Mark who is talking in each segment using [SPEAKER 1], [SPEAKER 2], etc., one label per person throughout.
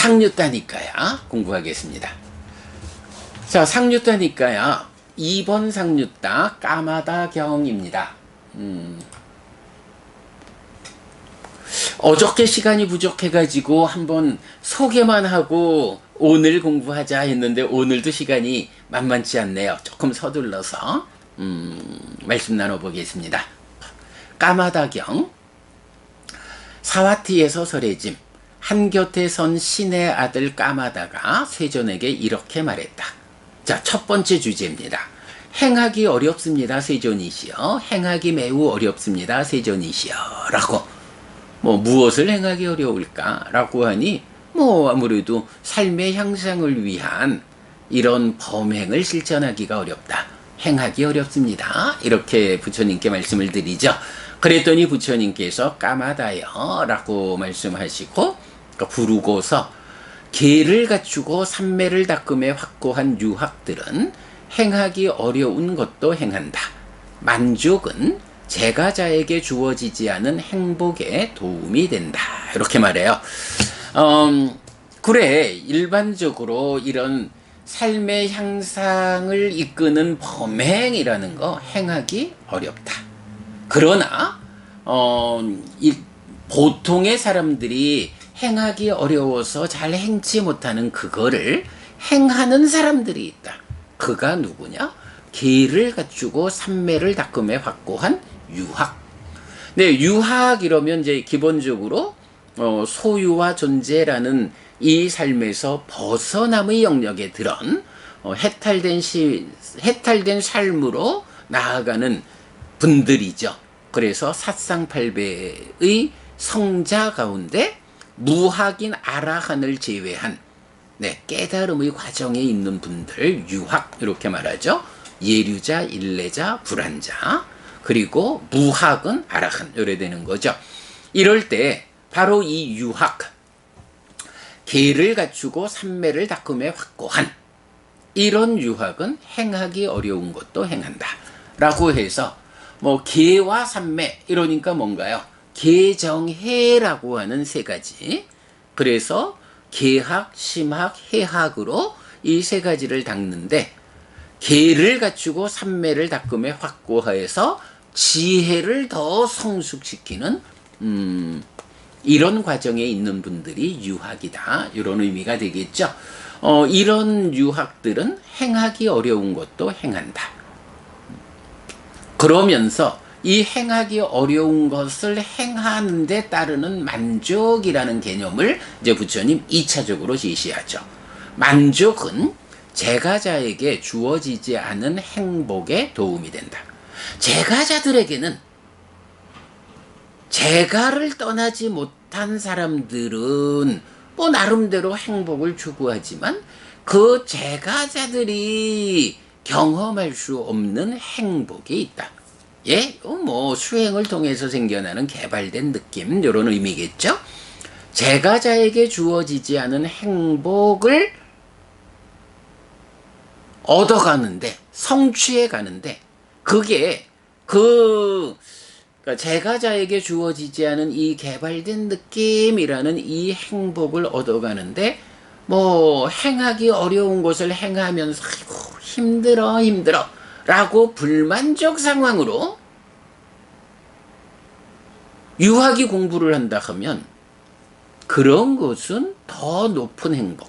[SPEAKER 1] 상류따니까야 공부하겠습니다. 자, 상류따니까야 2번 상류따 까마다경입니다. 어저께 시간이 부족해가지고 한번 소개만 하고 오늘 공부하자 했는데 오늘도 시간이 만만치 않네요. 조금 서둘러서 말씀 나눠보겠습니다. 까마다경. 사와티에서 설해짐. 한곁에 선 신의 아들 까마다가 세존에게 이렇게 말했다. 자, 첫 번째 주제입니다. 행하기 어렵습니다, 세존이시여. 행하기 매우 어렵습니다, 세존이시여. 라고. 무엇을 행하기 어려울까? 라고 하니, 아무래도 삶의 향상을 위한 이런 범행을 실천하기가 어렵다. 행하기 어렵습니다. 이렇게 부처님께 말씀을 드리죠. 그랬더니 부처님께서 까마다여 라고 말씀하시고, 부르고서 계를 갖추고 삼매를 닦음에 확고한 유학들은 행하기 어려운 것도 행한다. 만족은 제가자에게 주어지지 않은 행복에 도움이 된다. 이렇게 말해요. 그래, 일반적으로 이런 삶의 향상을 이끄는 범행이라는 거 행하기 어렵다. 그러나 보통의 사람들이 행하기 어려워서 잘 행치 못하는 그거를 행하는 사람들이 있다. 그가 누구냐? 계를 갖추고 삼매를 닦음에 확고한 유학. 네, 유학 이러면 이제 기본적으로 소유와 존재라는 이 삶에서 벗어남의 영역에 들은 해탈된 삶으로 나아가는 분들이죠. 그래서 사상팔배의 성자 가운데 무학인 아라한을 제외한 깨달음의 과정에 있는 분들, 유학 이렇게 말하죠. 예류자, 일례자, 불한자, 그리고 무학은 아라한 이래 되는 거죠. 이럴 때 바로 이 유학, 계를 갖추고 삼매를 닦음에 확고한 이런 유학은 행하기 어려운 것도 행한다. 라고 해서 계와 삼매 이러니까 뭔가요? 계정해라고 하는 세 가지. 그래서 계학, 심학, 해학으로 이 세 가지를 닦는데 계를 갖추고 삼매를 닦음에 확고하여서 지혜를 더 성숙시키는 이런 과정에 있는 분들이 유학이다. 이런 의미가 되겠죠. 이런 유학들은 행하기 어려운 것도 행한다. 그러면서 이 행하기 어려운 것을 행하는 데 따르는 만족이라는 개념을 이제 부처님 2차적으로 제시하죠. 만족은 제가자에게 주어지지 않은 행복에 도움이 된다. 제가자들에게는 제가를 떠나지 못한 사람들은 나름대로 행복을 추구하지만 그 제가자들이 경험할 수 없는 행복이 있다. 예, 수행을 통해서 생겨나는 개발된 느낌, 이런 의미겠죠? 제가자에게 주어지지 않은 행복을 얻어가는데, 성취해 가는데, 그게 그러니까 제가자에게 주어지지 않은 이 개발된 느낌이라는 이 행복을 얻어가는데, 행하기 어려운 것을 행하면서, 아이고, 힘들어. 라고 불만족 상황으로 유학이 공부를 한다 하면 그런 것은 더 높은 행복,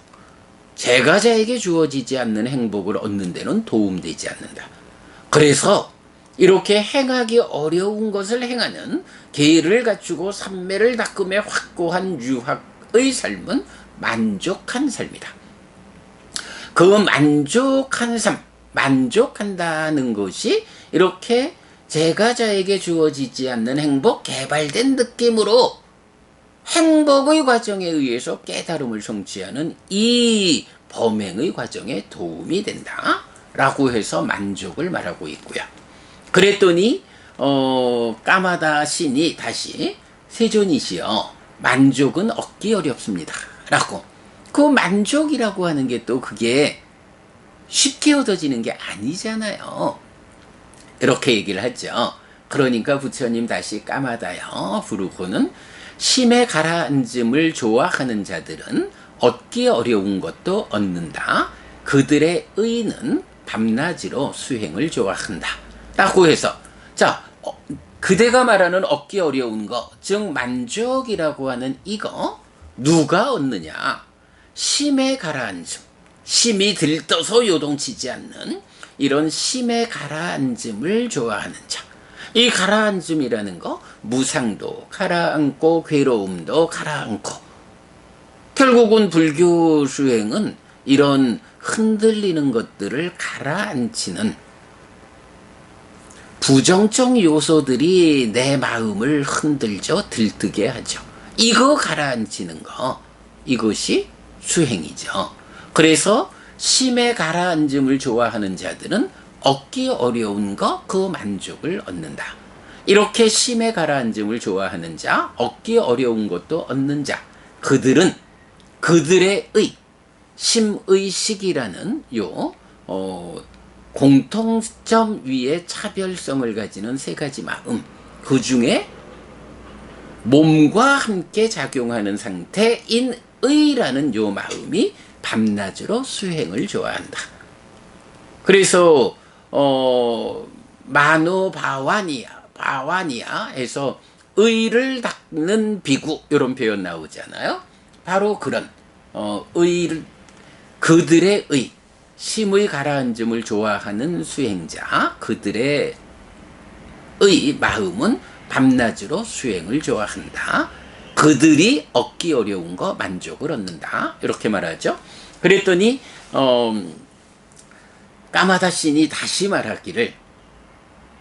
[SPEAKER 1] 제가자에게 주어지지 않는 행복을 얻는 데는 도움되지 않는다. 그래서 이렇게 행하기 어려운 것을 행하는 계를 갖추고 삼매를 닦음에 확고한 유학의 삶은 만족한 삶이다. 그 만족한 삶, 만족한다는 것이 이렇게 제가자에게 주어지지 않는 행복, 개발된 느낌으로 행복의 과정에 의해서 깨달음을 성취하는 이 범행의 과정에 도움이 된다. 라고 해서 만족을 말하고 있고요. 그랬더니 까마다 신이 다시 세존이시여 만족은 얻기 어렵습니다. 라고. 그 만족이라고 하는 게 또 그게 쉽게 얻어지는 게 아니잖아요. 이렇게 얘기를 하죠. 그러니까 부처님 다시 까마다요 부르고는 심에 가라앉음을 좋아하는 자들은 얻기 어려운 것도 얻는다. 그들의 의는 밤낮으로 수행을 좋아한다. 라고 해서 자, 그대가 말하는 얻기 어려운 것, 즉 만족이라고 하는 이거 누가 얻느냐? 심에 가라앉음, 심이 들떠서 요동치지 않는 이런 심에 가라앉음을 좋아하는 자. 이 가라앉음이라는 거, 무상도 가라앉고 괴로움도 가라앉고, 결국은 불교 수행은 이런 흔들리는 것들을 가라앉히는 부정적 요소들이 내 마음을 흔들죠. 들뜨게 하죠. 이거 가라앉히는 거, 이것이 수행이죠. 그래서 심에 가라앉음을 좋아하는 자들은 얻기 어려운 거, 그 만족을 얻는다. 이렇게 심에 가라앉음을 좋아하는 자, 얻기 어려운 것도 얻는 자, 그들은 그들의 의, 심의식이라는 공통점 위에 차별성을 가지는 세 가지 마음, 그 중에 몸과 함께 작용하는 상태인 의라는 요 마음이 밤낮으로 수행을 좋아한다. 그래서 바와니아 해서 의를 닦는 비구 이런 표현 나오잖아요. 바로 그런 그들의 의, 심의 가라앉음을 좋아하는 수행자, 그들의 의 마음은 밤낮으로 수행을 좋아한다. 그들이 얻기 어려운 거 만족을 얻는다. 이렇게 말하죠. 그랬더니 까마다 신이 다시 말하기를,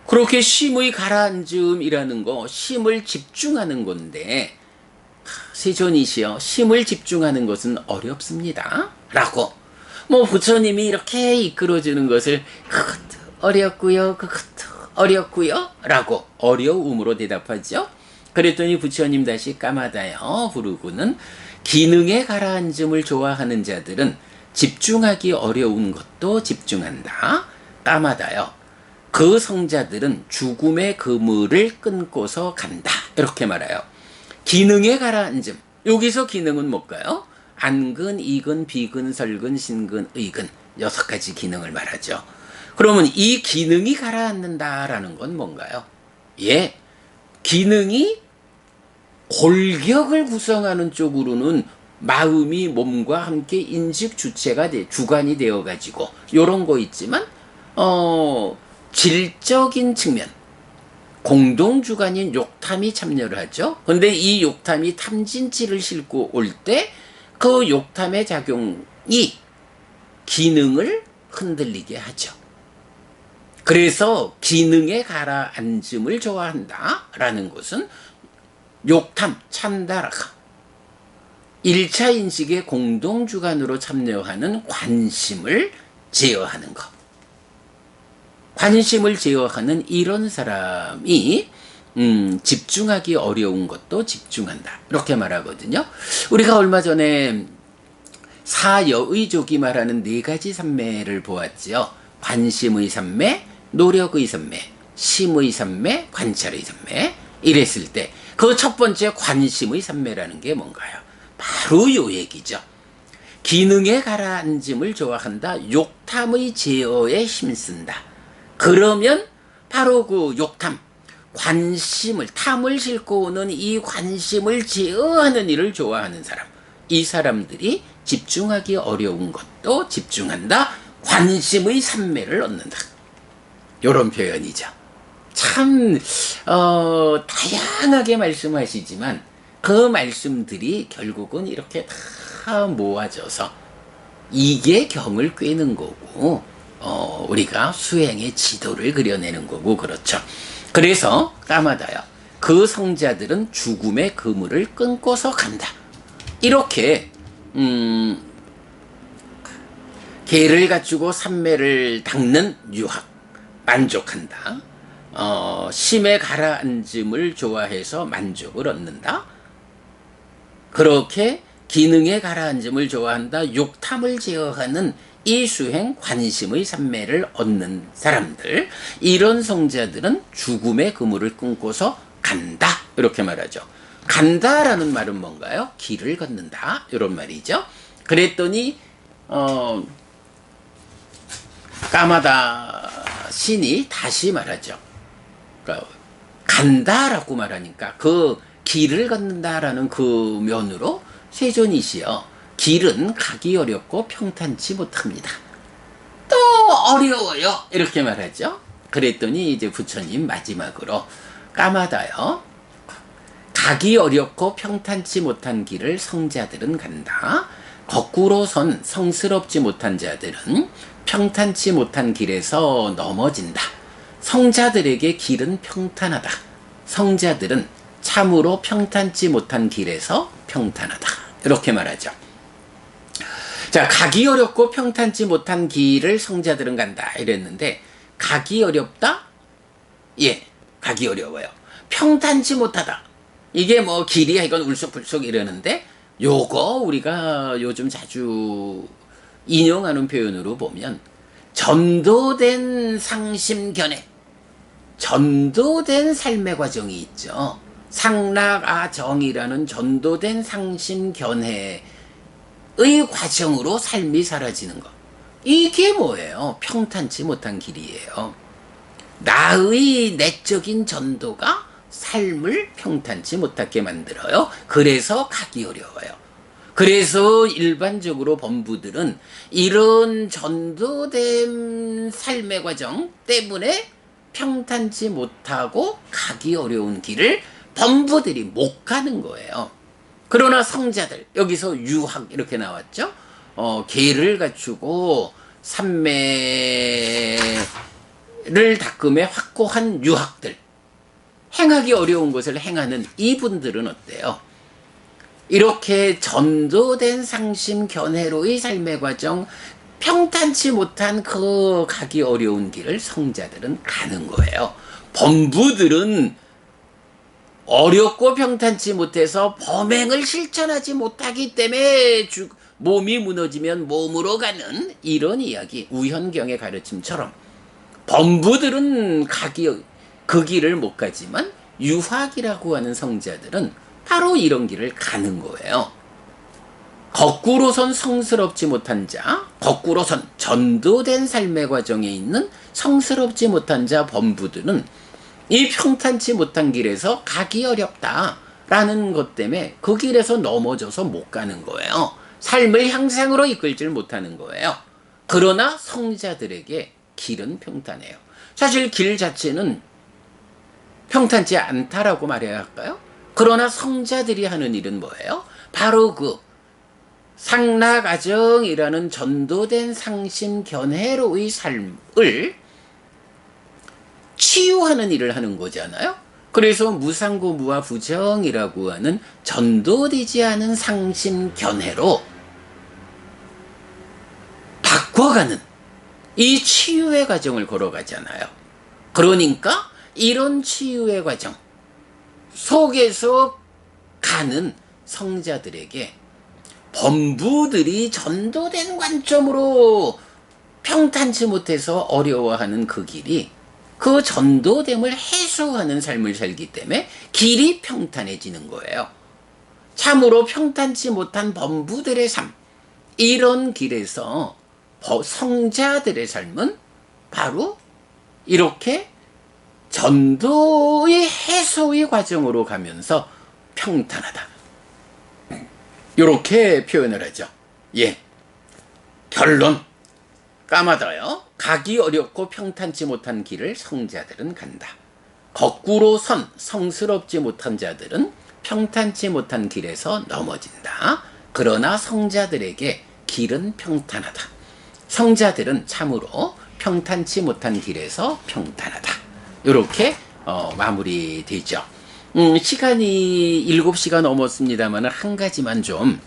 [SPEAKER 1] 그렇게 심의 가라앉음이라는 거, 심을 집중하는 건데, 세존이시여, 심을 집중하는 것은 어렵습니다. 라고. 부처님이 이렇게 이끌어주는 것을, 그것도 어렵고요, 그것도 어렵고요, 라고 어려움으로 대답하죠. 그랬더니 부처님 다시 까마다여 부르고는, 기능에 가라앉음을 좋아하는 자들은 집중하기 어려운 것도 집중한다. 까마다여, 그 성자들은 죽음의 그물을 끊고서 간다. 이렇게 말해요. 기능에 가라앉음. 여기서 기능은 뭘까요? 안근, 이근, 비근, 설근, 신근, 의근. 6가지 기능을 말하죠. 그러면 이 기능이 가라앉는다라는 건 뭔가요? 예, 기능이 골격을 구성하는 쪽으로는 마음이 몸과 함께 인식 주체가 주관이 되어가지고 요런 거 있지만 질적인 측면, 공동주관인 욕탐이 참여를 하죠. 근데 이 욕탐이 탐진치를 싣고 올 때 그 욕탐의 작용이 기능을 흔들리게 하죠. 그래서 기능에 가라앉음을 좋아한다라는 것은 욕탐, 찬다라카, 1차 인식의 공동주관으로 참여하는 관심을 제어하는 것. 관심을 제어하는 이런 사람이 집중하기 어려운 것도 집중한다. 이렇게 말하거든요. 우리가 얼마 전에 사여의족이 말하는 4가지 산매를 보았지요. 관심의 산매, 노력의 산매, 심의 산매, 관찰의 산매. 이랬을 때 그 첫 번째 관심의 산매라는 게 뭔가요? 바로 요 얘기죠. 기능에 가라앉음을 좋아한다. 욕탐의 제어에 힘쓴다. 그러면 바로 그 욕탐, 관심을, 탐을 싣고 오는 이 관심을 제어하는 일을 좋아하는 사람, 이 사람들이 집중하기 어려운 것도 집중한다. 관심의 산매를 얻는다. 이런 표현이죠. 참 다양하게 말씀하시지만 그 말씀들이 결국은 이렇게 다 모아져서 이게 경을 꿰는 거고, 우리가 수행의 지도를 그려내는 거고, 그렇죠. 그래서 까마다요, 그 성자들은 죽음의 그물을 끊고서 간다. 이렇게 개를 갖추고 삼매를 닦는 유학, 만족한다. 심에 가라앉음을 좋아해서 만족을 얻는다. 그렇게 기능에 가라앉음을 좋아한다. 욕탐을 제어하는 이 수행, 관심의 산매를 얻는 사람들, 이런 성자들은 죽음의 그물을 끊고서 간다. 이렇게 말하죠. 간다라는 말은 뭔가요? 길을 걷는다. 이런 말이죠. 그랬더니 까마다 신이 다시 말하죠. 그러니까 간다라고 말하니까 그 길을 걷는다라는 그 면으로 세존이시여 길은 가기 어렵고 평탄치 못합니다. 또 어려워요. 이렇게 말하죠. 그랬더니 이제 부처님 마지막으로 까마다요. 가기 어렵고 평탄치 못한 길을 성자들은 간다. 거꾸로선 성스럽지 못한 자들은 평탄치 못한 길에서 넘어진다. 성자들에게 길은 평탄하다. 성자들은 참으로 평탄치 못한 길에서 평탄하다. 이렇게 말하죠. 자, 가기 어렵고 평탄치 못한 길을 성자들은 간다. 이랬는데, 가기 어렵다? 예, 가기 어려워요. 평탄치 못하다. 이게 뭐 길이야, 이건 울쑥불쑥 이러는데, 요거 우리가 요즘 자주 인용하는 표현으로 보면, 전도된 상심견해. 전도된 삶의 과정이 있죠. 상락아정이라는 전도된 상심견해의 과정으로 삶이 사라지는 것. 이게 뭐예요? 평탄치 못한 길이에요. 나의 내적인 전도가 삶을 평탄치 못하게 만들어요. 그래서 가기 어려워요. 그래서 일반적으로 범부들은 이런 전도된 삶의 과정 때문에 평탄치 못하고 가기 어려운 길을 범부들이 못 가는 거예요. 그러나 성자들, 여기서 유학 이렇게 나왔죠. 계를 갖추고 삼매를 닦음에 확고한 유학들, 행하기 어려운 것을 행하는 이분들은 어때요? 이렇게 전도된 상심 견해로의 삶의 과정, 평탄치 못한 그 가기 어려운 길을 성자들은 가는 거예요. 범부들은 어렵고 평탄치 못해서 범행을 실천하지 못하기 때문에 몸이 무너지면 몸으로 가는 이런 이야기, 우현경의 가르침처럼 범부들은 그 길을 못 가지만 유학이라고 하는 성자들은 바로 이런 길을 가는 거예요. 거꾸로선 성스럽지 못한 자, 거꾸로선 전도된 삶의 과정에 있는 성스럽지 못한 자 범부들은 이 평탄치 못한 길에서 가기 어렵다라는 것 때문에 그 길에서 넘어져서 못 가는 거예요. 삶을 향상으로 이끌질 못하는 거예요. 그러나 성자들에게 길은 평탄해요. 사실 길 자체는 평탄치 않다라고 말해야 할까요? 그러나 성자들이 하는 일은 뭐예요? 바로 그 상락아정이라는 전도된 상심견해로의 삶을 치유하는 일을 하는 거잖아요. 그래서 무상고무와 부정이라고 하는 전도되지 않은 상심견해로 바꿔가는 이 치유의 과정을 걸어가잖아요. 그러니까 이런 치유의 과정 속에서 가는 성자들에게 범부들이 전도된 관점으로 평탄치 못해서 어려워하는 그 길이 그 전도됨을 해소하는 삶을 살기 때문에 길이 평탄해지는 거예요. 참으로 평탄치 못한 범부들의 삶, 이런 길에서 성자들의 삶은 바로 이렇게 전도의 해소의 과정으로 가면서 평탄하다. 이렇게 표현을 하죠. 예. 결론. 까마다요. 가기 어렵고 평탄치 못한 길을 성자들은 간다. 거꾸로 선 성스럽지 못한 자들은 평탄치 못한 길에서 넘어진다. 그러나 성자들에게 길은 평탄하다. 성자들은 참으로 평탄치 못한 길에서 평탄하다. 이렇게 마무리되죠. 시간이 7시가 넘었습니다만 한 가지만 좀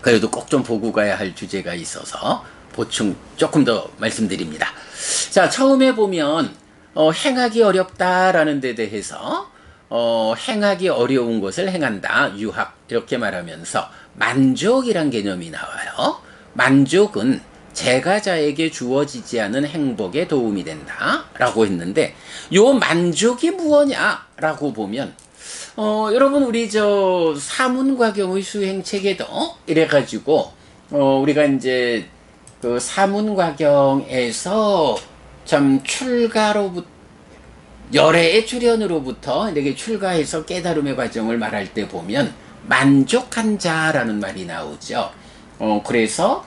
[SPEAKER 1] 그래도 꼭 좀 보고 가야 할 주제가 있어서 보충 조금 더 말씀드립니다. 자, 처음에 보면 행하기 어렵다라는 데 대해서 행하기 어려운 것을 행한다. 유학 이렇게 말하면서 만족이란 개념이 나와요. 만족은 제가자에게 주어지지 않은 행복에 도움이 된다 라고 했는데 요 만족이 무엇냐 라고 보면 여러분 우리 사문과경의 수행체계도 이래가지고 우리가 이제 그 사문과경에서 참 출가로부터 열애의 출현으로부터 이렇게 출가해서 깨달음의 과정을 말할 때 보면 만족한 자라는 말이 나오죠. 그래서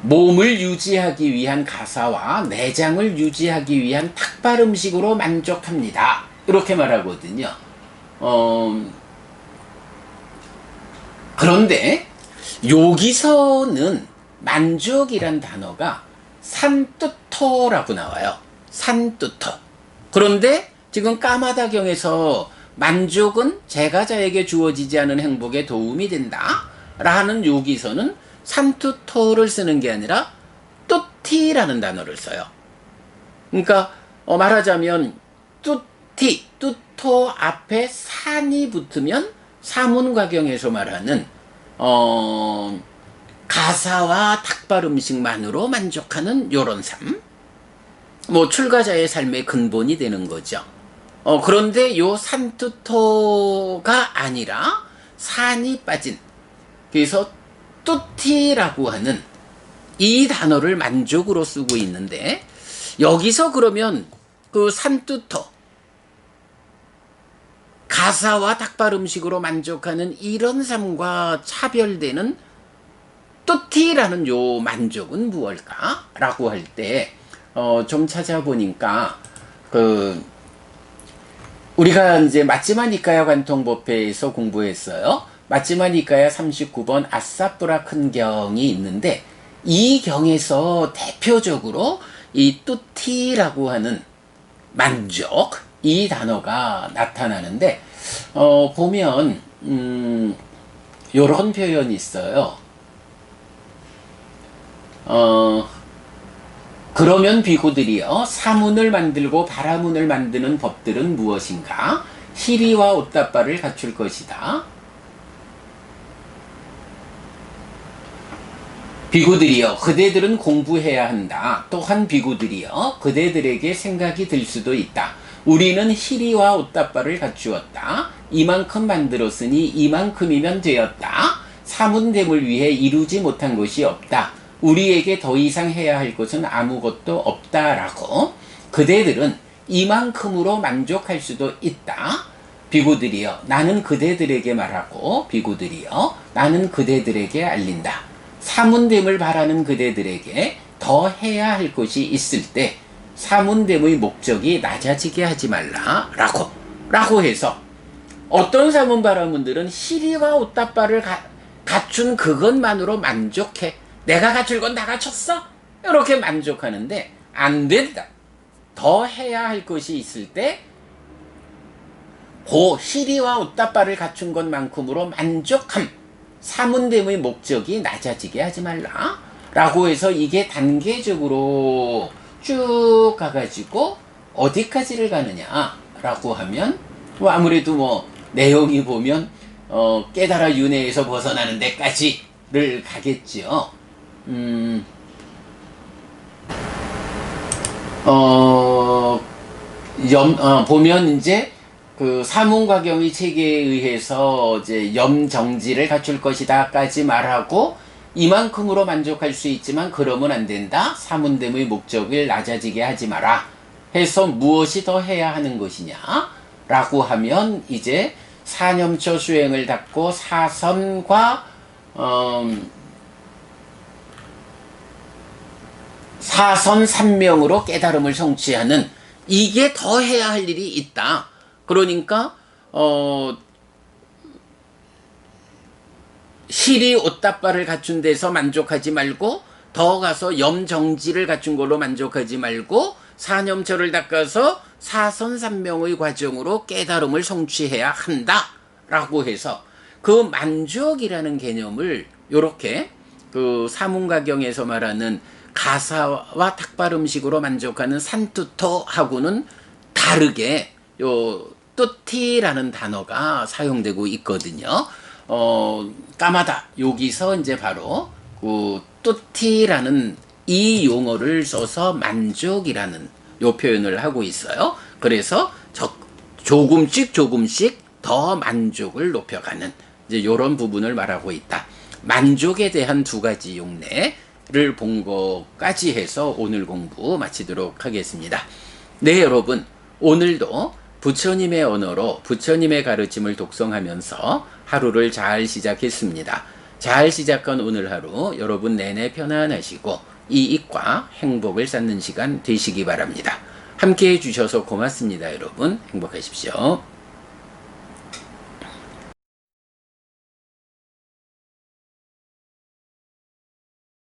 [SPEAKER 1] 몸을 유지하기 위한 가사와 내장을 유지하기 위한 탁발 음식으로 만족합니다. 이렇게 말하거든요. 그런데 여기서는 만족이란 단어가 산뜻토라고 나와요. 산뜻토. 그런데 지금 까마다경에서 만족은 제가자에게 주어지지 않은 행복에 도움이 된다 라는 여기서는 산뜻토를 쓰는 게 아니라 뚜티라는 단어를 써요. 그러니까 말하자면 뚜티, 뚜토 앞에 산이 붙으면 사문과경에서 말하는 가사와 탁발 음식만으로 만족하는 요런 삶, 출가자의 삶의 근본이 되는 거죠. 그런데 요 산뜻토가 아니라 산이 빠진, 그래서 뚜티라고 하는 이 단어를 만족으로 쓰고 있는데, 여기서 그러면 그 산뜻토, 가사와 닭발 음식으로 만족하는 이런 삶과 차별되는 뚜티라는 요 만족은 무엇일까? 라고 할 때, 좀 찾아보니까, 우리가 이제 마찌마 니까야 관통법회에서 공부했어요. 마찌마 니까야 39번 아사뿌라 큰 경이 있는데, 이 경에서 대표적으로 이 뚜티라고 하는 만족, 이 단어가 나타나는데, 보면, 요런 표현이 있어요. 그러면 비구들이여 사문을 만들고 바라문을 만드는 법들은 무엇인가? 희리와 옷다발을 갖출 것이다. 비구들이여 그대들은 공부해야 한다. 또한 비구들이여 그대들에게 생각이 들 수도 있다. 우리는 희리와 옷다발을 갖추었다. 이만큼 만들었으니 이만큼이면 되었다. 사문됨을 위해 이루지 못한 것이 없다. 우리에게 더 이상 해야 할 것은 아무것도 없다라고 그대들은 이만큼으로 만족할 수도 있다. 비구들이여 나는 그대들에게 말하고 비구들이여 나는 그대들에게 알린다. 사문됨을 바라는 그대들에게 더 해야 할 것이 있을 때 사문됨의 목적이 낮아지게 하지 말라 라고 해서 어떤 사문바라문들은 희리와 옷다발을 갖춘 그것만으로 만족해. 내가 갖출 건 다 갖췄어? 이렇게 만족하는데 안 된다. 더 해야 할 것이 있을 때 그 희리와 옷다발을 갖춘 것만큼으로 만족함. 사문됨의 목적이 낮아지게 하지 말라 라고 해서 이게 단계적으로 쭉 가가지고 어디까지를 가느냐 라고 하면 아무래도 내용이 보면 깨달아 윤회에서 벗어나는 데까지를 가겠죠. 보면 이제 그 사문과경의 체계에 의해서 이제 염정지를 갖출 것이다까지 말하고 이만큼으로 만족할 수 있지만 그러면 안 된다. 사문됨의 목적을 낮아지게 하지 마라. 해서 무엇이 더 해야 하는 것이냐? 라고 하면 이제 사념처 수행을 닫고 사선과 사선 삼명으로 깨달음을 성취하는 이게 더 해야 할 일이 있다. 그러니까 실이 옷다발을 갖춘 데서 만족하지 말고 더 가서 염정지를 갖춘 걸로 만족하지 말고 사념처를 닦아서 사선삼명의 과정으로 깨달음을 성취해야 한다라고 해서 그 만족이라는 개념을 요렇게 그 사문과경에서 말하는 가사와 탁발 음식으로 만족하는 산투토하고는 다르게 요 뚜티라는 단어가 사용되고 있거든요. 까마다 여기서 이제 바로 그 뚜티라는 이 용어를 써서 만족이라는 요 표현을 하고 있어요. 그래서 조금씩 더 만족을 높여가는 이제 요런 부분을 말하고 있다. 만족에 대한 두 가지 용례를 본 것까지 해서 오늘 공부 마치도록 하겠습니다. 네, 여러분, 오늘도 부처님의 언어로 부처님의 가르침을 독성하면서 하루를 잘 시작했습니다. 잘 시작한 오늘 하루 여러분 내내 편안하시고 이익과 행복을 쌓는 시간 되시기 바랍니다. 함께 해주셔서 고맙습니다. 여러분 행복하십시오.